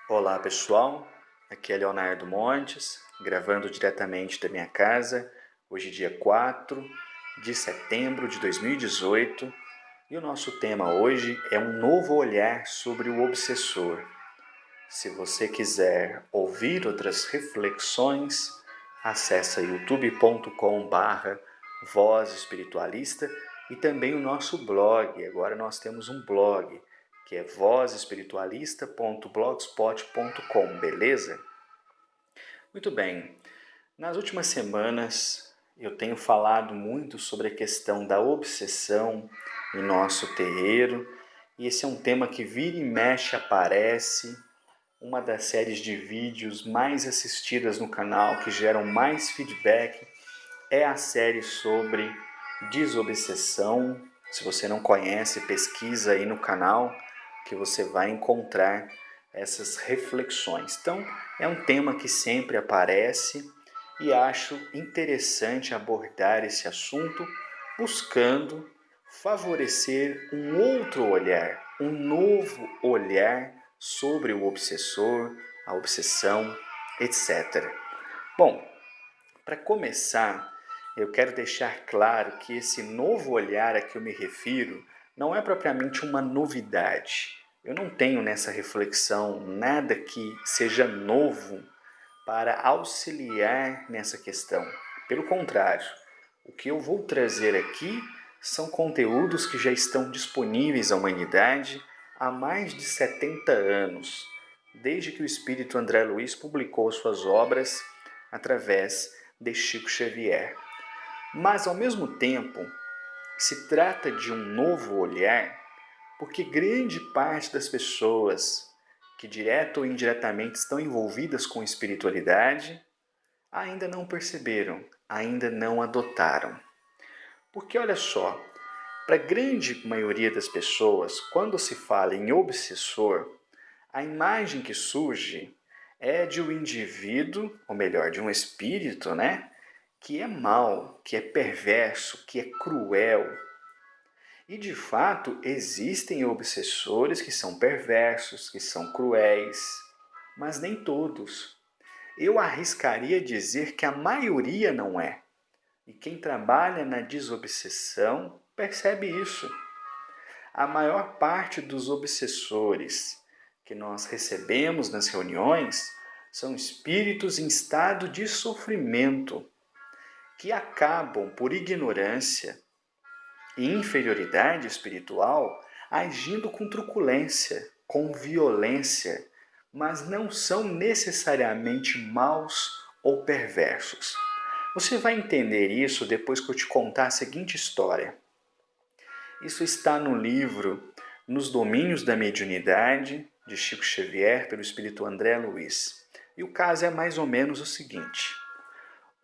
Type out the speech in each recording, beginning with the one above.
Olá pessoal, aqui é Leonardo Montes, gravando diretamente da minha casa, hoje dia 4 de setembro de 2018, e o nosso tema hoje é um novo olhar sobre o obsessor. Se você quiser ouvir outras reflexões, acesse youtube.com/voz espiritualista e também o nosso blog. Agora nós temos um blog que é vozespiritualista.blogspot.com, beleza? Muito bem. Nas últimas semanas eu tenho falado muito sobre a questão da obsessão em nosso terreiro, e esse é um tema que vira e mexe aparece, uma das séries de vídeos mais assistidas no canal, que geram mais feedback, é a série sobre desobsessão. Se você não conhece, pesquisa aí no canal que você vai encontrar essas reflexões. Então, é um tema que sempre aparece e acho interessante abordar esse assunto buscando favorecer um outro olhar, um novo olhar sobre o obsessor, a obsessão, etc. Bom, para começar, eu quero deixar claro que esse novo olhar a que eu me refiro não é propriamente uma novidade. Eu não tenho nessa reflexão nada que seja novo para auxiliar nessa questão. Pelo contrário, o que eu vou trazer aqui são conteúdos que já estão disponíveis à humanidade há mais de 70 anos, desde que o espírito André Luiz publicou suas obras através de Chico Xavier. Mas, ao mesmo tempo, se trata de um novo olhar, porque grande parte das pessoas que direta ou indiretamente estão envolvidas com espiritualidade ainda não perceberam, ainda não adotaram. Porque olha só, para a grande maioria das pessoas, quando se fala em obsessor, a imagem que surge é de um indivíduo, ou melhor, de um espírito, né? Que é mau, que é perverso, que é cruel. E de fato existem obsessores que são perversos, que são cruéis, mas nem todos. Eu arriscaria dizer que a maioria não é. E quem trabalha na desobsessão percebe isso. A maior parte dos obsessores que nós recebemos nas reuniões são espíritos em estado de sofrimento, que acabam, por ignorância e inferioridade espiritual, agindo com truculência, com violência, mas não são necessariamente maus ou perversos. Você vai entender isso depois que eu te contar a seguinte história. Isso está no livro Nos Domínios da Mediunidade, de Chico Xavier, pelo espírito André Luiz. E o caso é mais ou menos o seguinte.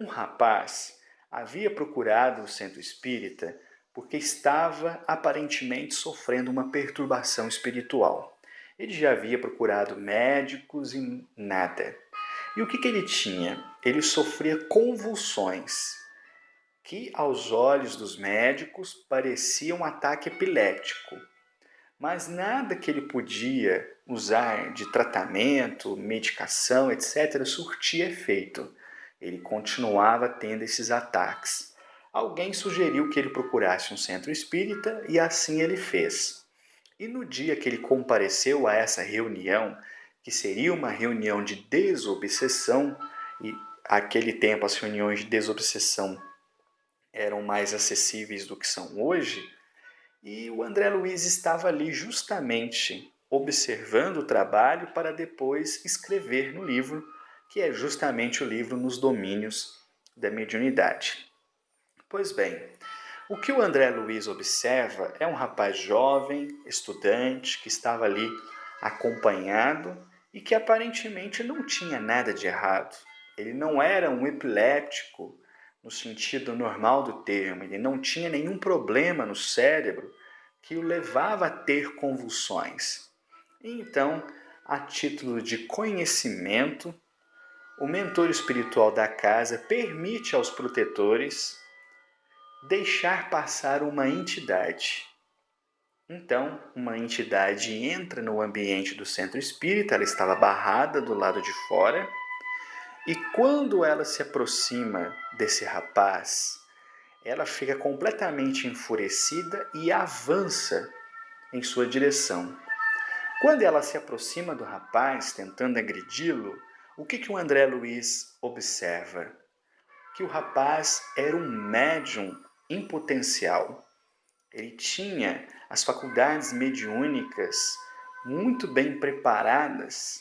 Um rapaz havia procurado o centro espírita porque estava aparentemente sofrendo uma perturbação espiritual. Ele já havia procurado médicos e nada. E o que ele tinha? Ele sofria convulsões, que aos olhos dos médicos parecia um ataque epiléptico. Mas nada que ele podia usar de tratamento, medicação, etc., surtia efeito. Ele continuava tendo esses ataques. Alguém sugeriu que ele procurasse um centro espírita e assim ele fez. E no dia que ele compareceu a essa reunião, que seria uma reunião de desobsessão, e naquele tempo as reuniões de desobsessão eram mais acessíveis do que são hoje, e o André Luiz estava ali justamente observando o trabalho para depois escrever no livro, que é justamente o livro Nos Domínios da Mediunidade. Pois bem, o que o André Luiz observa é um rapaz jovem, estudante, que estava ali acompanhado e que aparentemente não tinha nada de errado. Ele não era um epiléptico no sentido normal do termo, ele não tinha nenhum problema no cérebro que o levava a ter convulsões. Então, a título de conhecimento, o mentor espiritual da casa permite aos protetores deixar passar uma entidade. Então, uma entidade entra no ambiente do centro espírita, ela estava barrada do lado de fora, e quando ela se aproxima desse rapaz, ela fica completamente enfurecida e avança em sua direção. Quando ela se aproxima do rapaz, tentando agredi-lo, o que o André Luiz observa? Que o rapaz era um médium em potencial. Ele tinha as faculdades mediúnicas muito bem preparadas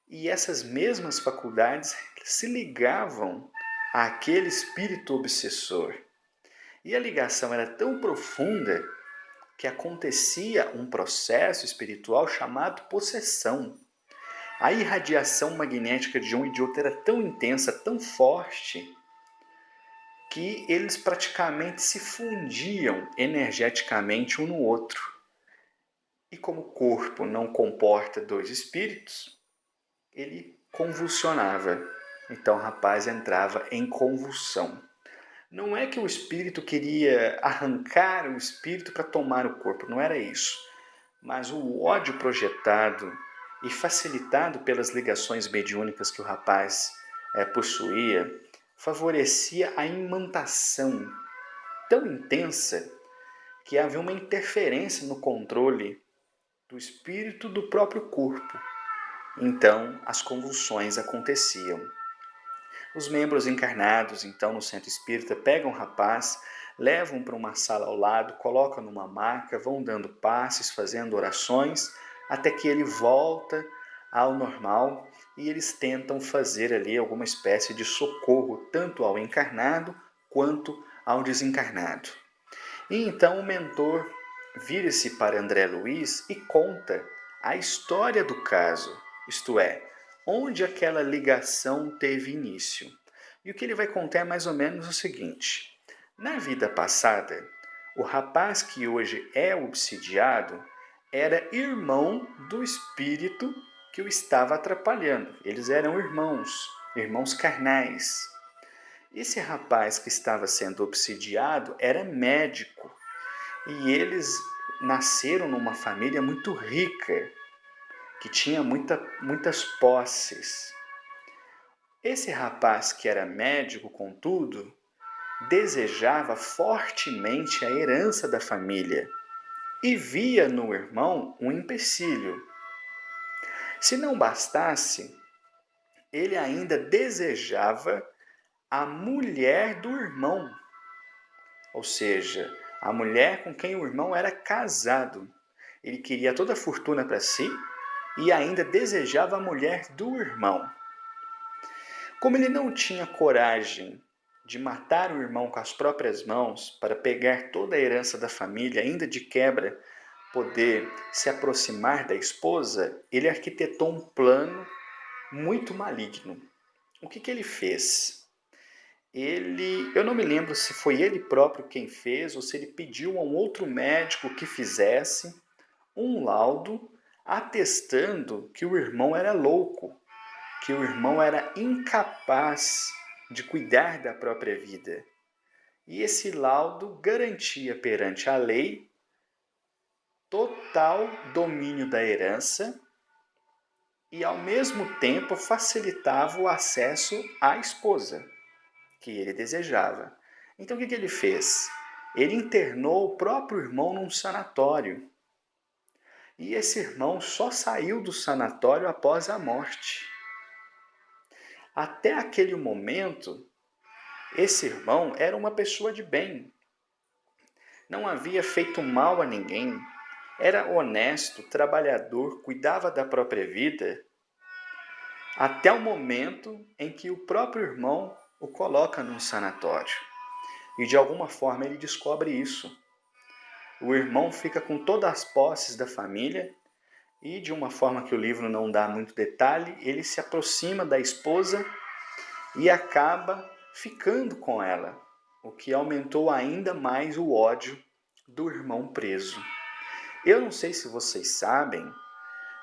e essas mesmas faculdades se ligavam àquele espírito obsessor. E a ligação era tão profunda que acontecia um processo espiritual chamado possessão. A irradiação magnética de um e de outro era tão intensa, tão forte, que eles praticamente se fundiam energeticamente um no outro. E como o corpo não comporta dois espíritos, ele convulsionava. Então o rapaz entrava em convulsão. Não é que o espírito queria arrancar o espírito para tomar o corpo, não era isso. Mas o ódio projetado e facilitado pelas ligações mediúnicas que o rapaz possuía, favorecia a imantação tão intensa que havia uma interferência no controle do espírito do próprio corpo. Então, as convulsões aconteciam. Os membros encarnados, então, no centro espírita, pegam o rapaz, levam para uma sala ao lado, colocam numa maca, vão dando passes, fazendo orações, até que ele volta ao normal e eles tentam fazer ali alguma espécie de socorro, tanto ao encarnado quanto ao desencarnado. E então o mentor vira-se para André Luiz e conta a história do caso, isto é, onde aquela ligação teve início. E o que ele vai contar é mais ou menos o seguinte: na vida passada, o rapaz que hoje é obsidiado era irmão do espírito que o estava atrapalhando. Eles eram irmãos carnais. Esse rapaz que estava sendo obsidiado era médico e eles nasceram numa família muito rica, que tinha muitas posses. Esse rapaz que era médico, contudo, desejava fortemente a herança da família e via no irmão um empecilho. Se não bastasse, ele ainda desejava a mulher do irmão, ou seja, a mulher com quem o irmão era casado. Ele queria toda a fortuna para si e ainda desejava a mulher do irmão. Como ele não tinha coragem de matar o irmão com as próprias mãos para pegar toda a herança da família, ainda de quebra poder se aproximar da esposa, ele arquitetou um plano muito maligno. O que ele fez? Eu não me lembro se foi ele próprio quem fez ou se ele pediu a um outro médico que fizesse um laudo atestando que o irmão era louco, que o irmão era incapaz de cuidar da própria vida. E esse laudo garantia perante a lei total domínio da herança e, ao mesmo tempo, facilitava o acesso à esposa que ele desejava. Então, o que ele fez? Ele internou o próprio irmão num sanatório. E esse irmão só saiu do sanatório após a morte. Até aquele momento, esse irmão era uma pessoa de bem. Não havia feito mal a ninguém. Era honesto, trabalhador, cuidava da própria vida, até o momento em que o próprio irmão o coloca num sanatório. E de alguma forma ele descobre isso. O irmão fica com todas as posses da família e, de uma forma que o livro não dá muito detalhe, ele se aproxima da esposa e acaba ficando com ela, o que aumentou ainda mais o ódio do irmão preso. Eu não sei se vocês sabem,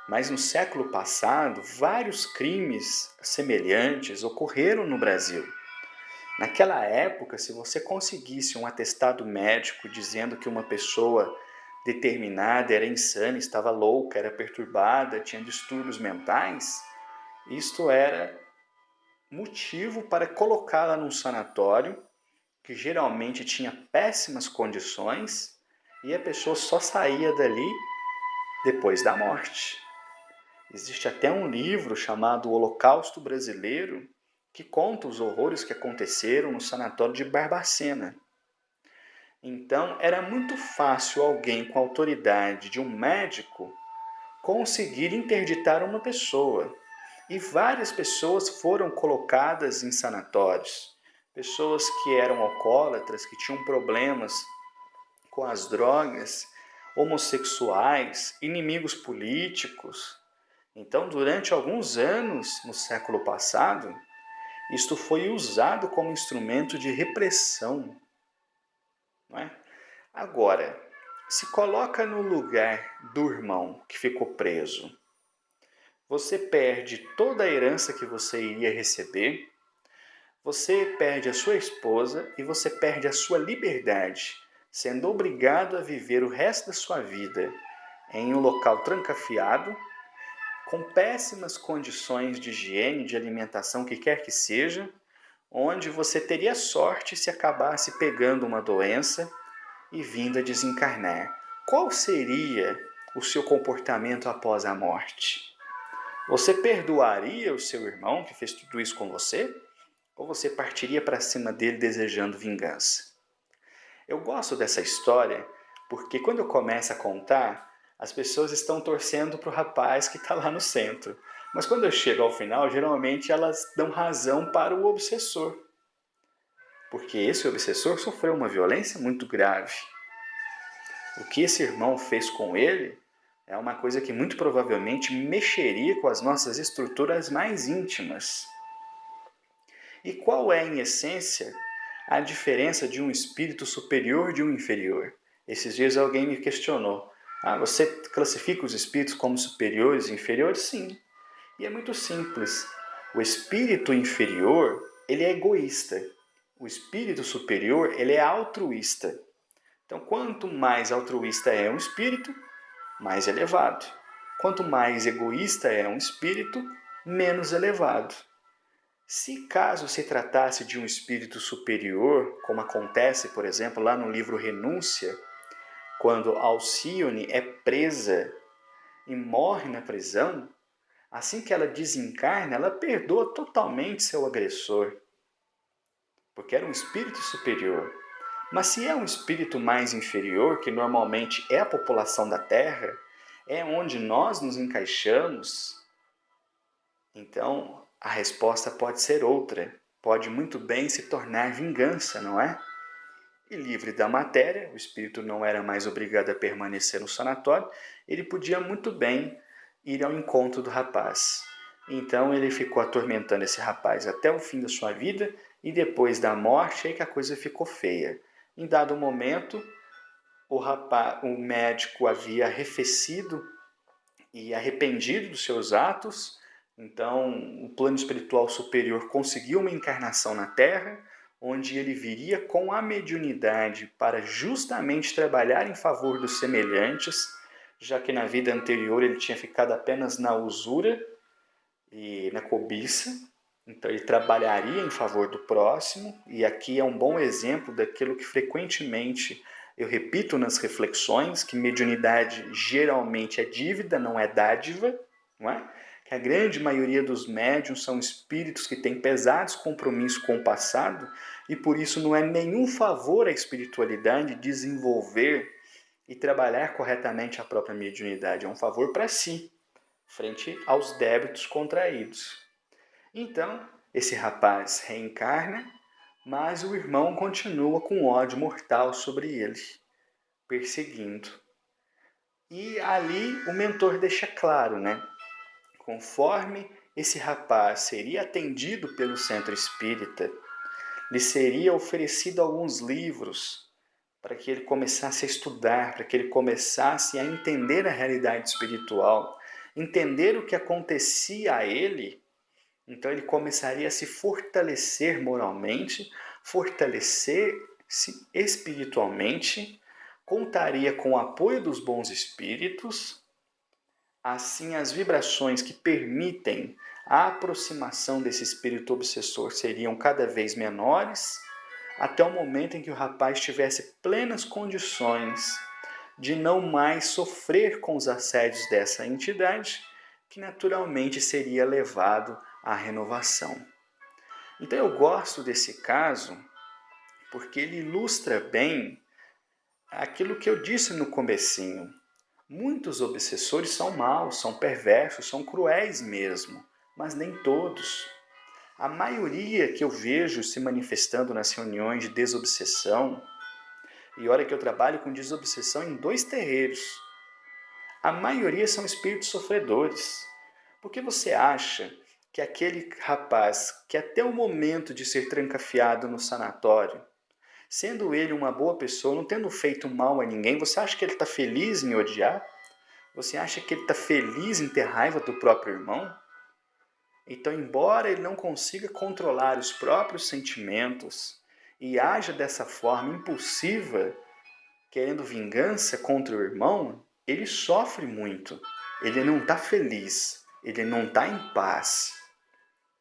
mas no século passado, vários crimes semelhantes ocorreram no Brasil. Naquela época, se você conseguisse um atestado médico dizendo que uma pessoa determinada era insana, estava louca, era perturbada, tinha distúrbios mentais, isto era motivo para colocá-la num sanatório, que geralmente tinha péssimas condições, e a pessoa só saía dali depois da morte. Existe até um livro chamado Holocausto Brasileiro, que conta os horrores que aconteceram no sanatório de Barbacena. Então, era muito fácil alguém com a autoridade de um médico conseguir interditar uma pessoa. E várias pessoas foram colocadas em sanatórios. Pessoas que eram alcoólatras, que tinham problemas com as drogas, homossexuais, inimigos políticos. Então, durante alguns anos no século passado, isto foi usado como instrumento de repressão. Não é? Agora, se coloca no lugar do irmão que ficou preso. Você perde toda a herança que você iria receber, você perde a sua esposa e você perde a sua liberdade, sendo obrigado a viver o resto da sua vida em um local trancafiado, com péssimas condições de higiene, de alimentação, que quer que seja, onde você teria sorte se acabasse pegando uma doença e vindo a desencarnar. Qual seria o seu comportamento após a morte? Você perdoaria o seu irmão que fez tudo isso com você? Ou você partiria para cima dele desejando vingança? Eu gosto dessa história porque quando eu começo a contar, as pessoas estão torcendo para o rapaz que está lá no centro. Mas quando eu chego ao final, geralmente elas dão razão para o obsessor. Porque esse obsessor sofreu uma violência muito grave. O que esse irmão fez com ele é uma coisa que muito provavelmente mexeria com as nossas estruturas mais íntimas. E qual é, em essência, a diferença de um espírito superior de um inferior? Esses dias alguém me questionou. Você classifica os espíritos como superiores e inferiores? Sim. E é muito simples. O espírito inferior, ele é egoísta. O espírito superior, ele é altruísta. Então, quanto mais altruísta é um espírito, mais elevado. Quanto mais egoísta é um espírito, menos elevado. Se caso se tratasse de um espírito superior, como acontece, por exemplo, lá no livro Renúncia, quando Alcione é presa e morre na prisão, assim que ela desencarna, ela perdoa totalmente seu agressor, porque era um espírito superior. Mas se é um espírito mais inferior, que normalmente é a população da Terra, é onde nós nos encaixamos, então a resposta pode ser outra. Pode muito bem se tornar vingança, não é? E livre da matéria, o espírito não era mais obrigado a permanecer no sanatório, ele podia muito bem ir ao encontro do rapaz. Então ele ficou atormentando esse rapaz até o fim da sua vida, e depois da morte é que a coisa ficou feia. Em dado momento, o médico havia arrefecido e arrependido dos seus atos, então o plano espiritual superior conseguiu uma encarnação na Terra, onde ele viria com a mediunidade para justamente trabalhar em favor dos semelhantes, já que na vida anterior ele tinha ficado apenas na usura e na cobiça. Então ele trabalharia em favor do próximo, e aqui é um bom exemplo daquilo que frequentemente eu repito nas reflexões, que mediunidade geralmente é dívida, não é dádiva, não é? Que a grande maioria dos médiuns são espíritos que têm pesados compromissos com o passado, e por isso não é nenhum favor à espiritualidade desenvolver e trabalhar corretamente a própria mediunidade, é um favor para si, frente aos débitos contraídos. Então, esse rapaz reencarna, mas o irmão continua com ódio mortal sobre ele, perseguindo. E ali o mentor deixa claro, né? Conforme esse rapaz seria atendido pelo centro espírita, lhe seria oferecido alguns livros para que ele começasse a estudar, para que ele começasse a entender a realidade espiritual, entender o que acontecia a ele. Então ele começaria a se fortalecer moralmente, fortalecer-se espiritualmente, contaria com o apoio dos bons espíritos. Assim, as vibrações que permitem a aproximação desse espírito obsessor seriam cada vez menores, até o momento em que o rapaz tivesse plenas condições de não mais sofrer com os assédios dessa entidade, que naturalmente seria levado à renovação. Então eu gosto desse caso porque ele ilustra bem aquilo que eu disse no comecinho. Muitos obsessores são maus, são perversos, são cruéis mesmo, mas nem todos. A maioria que eu vejo se manifestando nas reuniões de desobsessão, e olha que eu trabalho com desobsessão em 2 terreiros, a maioria são espíritos sofredores. Por que você acha que aquele rapaz que até o momento de ser trancafiado no sanatório, sendo ele uma boa pessoa, não tendo feito mal a ninguém, você acha que ele está feliz em odiar? Você acha que ele está feliz em ter raiva do próprio irmão? Então, embora ele não consiga controlar os próprios sentimentos e haja dessa forma impulsiva, querendo vingança contra o irmão, ele sofre muito. Ele não está feliz, ele não está em paz.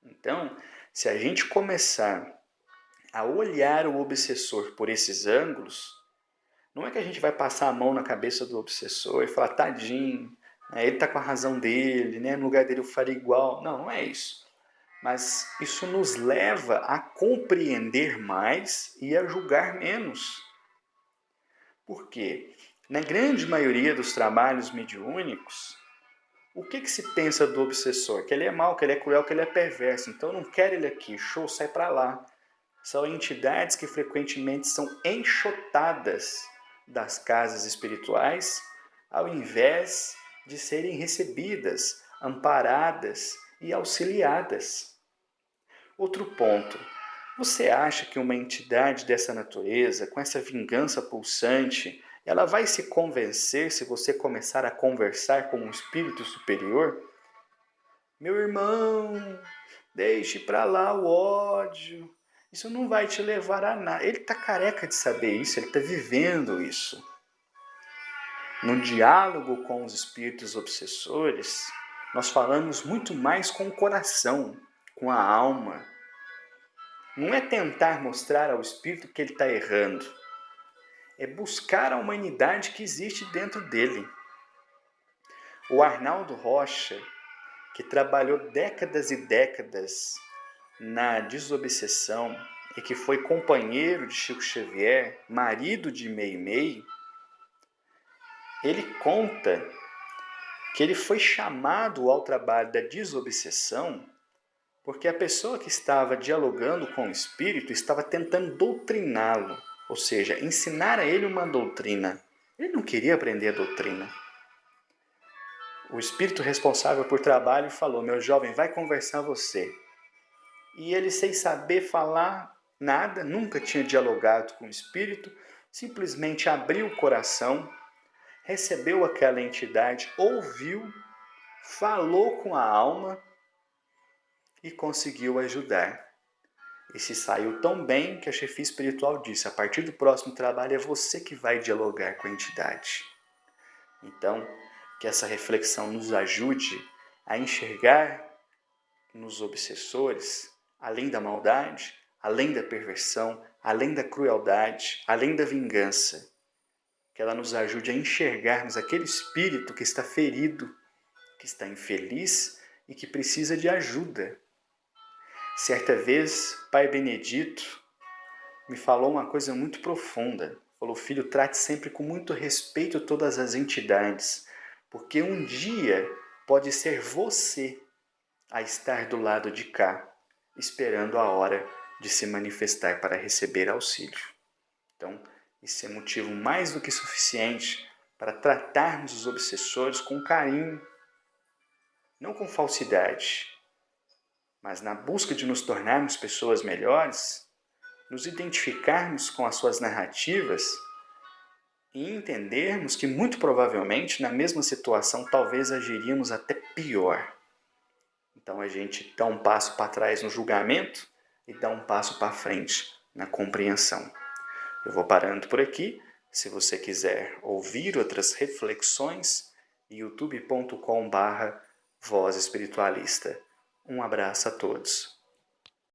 Então, se a gente começar a olhar o obsessor por esses ângulos, não é que a gente vai passar a mão na cabeça do obsessor e falar, tadinho, ele está com a razão dele, no lugar dele eu faria igual. Não, não é isso. Mas isso nos leva a compreender mais e a julgar menos. Por quê? Na grande maioria dos trabalhos mediúnicos, o que se pensa do obsessor? Que ele é mau, que ele é cruel, que ele é perverso. Então eu não quero ele aqui, show, sai para lá. São entidades que frequentemente são enxotadas das casas espirituais, ao invés de serem recebidas, amparadas e auxiliadas. Outro ponto. Você acha que uma entidade dessa natureza, com essa vingança pulsante, ela vai se convencer se você começar a conversar com um espírito superior? Meu irmão, deixe para lá o ódio. Isso não vai te levar a nada. Ele está careca de saber isso, ele está vivendo isso. No diálogo com os espíritos obsessores, nós falamos muito mais com o coração, com a alma. Não é tentar mostrar ao espírito que ele está errando. É buscar a humanidade que existe dentro dele. O Arnaldo Rocha, que trabalhou décadas e décadas na desobsessão e que foi companheiro de Chico Xavier, marido de Meimei, ele conta que ele foi chamado ao trabalho da desobsessão porque a pessoa que estava dialogando com o espírito estava tentando doutriná-lo, ou seja, ensinar a ele uma doutrina. Ele não queria aprender a doutrina. O espírito responsável por trabalho falou, meu jovem, vai conversar você. E ele, sem saber falar nada, nunca tinha dialogado com o espírito, simplesmente abriu o coração, recebeu aquela entidade, ouviu, falou com a alma e conseguiu ajudar. E se saiu tão bem que a chefia espiritual disse, a partir do próximo trabalho é você que vai dialogar com a entidade. Então, que essa reflexão nos ajude a enxergar nos obsessores, além da maldade, além da perversão, além da crueldade, além da vingança. Que ela nos ajude a enxergarmos aquele espírito que está ferido, que está infeliz e que precisa de ajuda. Certa vez, Pai Benedito me falou uma coisa muito profunda. Falou, filho, trate sempre com muito respeito todas as entidades, porque um dia pode ser você a estar do lado de cá, esperando a hora de se manifestar para receber auxílio. Então, isso é motivo mais do que suficiente para tratarmos os obsessores com carinho, não com falsidade, mas na busca de nos tornarmos pessoas melhores, nos identificarmos com as suas narrativas e entendermos que muito provavelmente na mesma situação talvez agiríamos até pior. Então a gente dá um passo para trás no julgamento e dá um passo para frente na compreensão. Eu vou parando por aqui. Se você quiser ouvir outras reflexões, youtube.com/Voz Espiritualista. Um abraço a todos.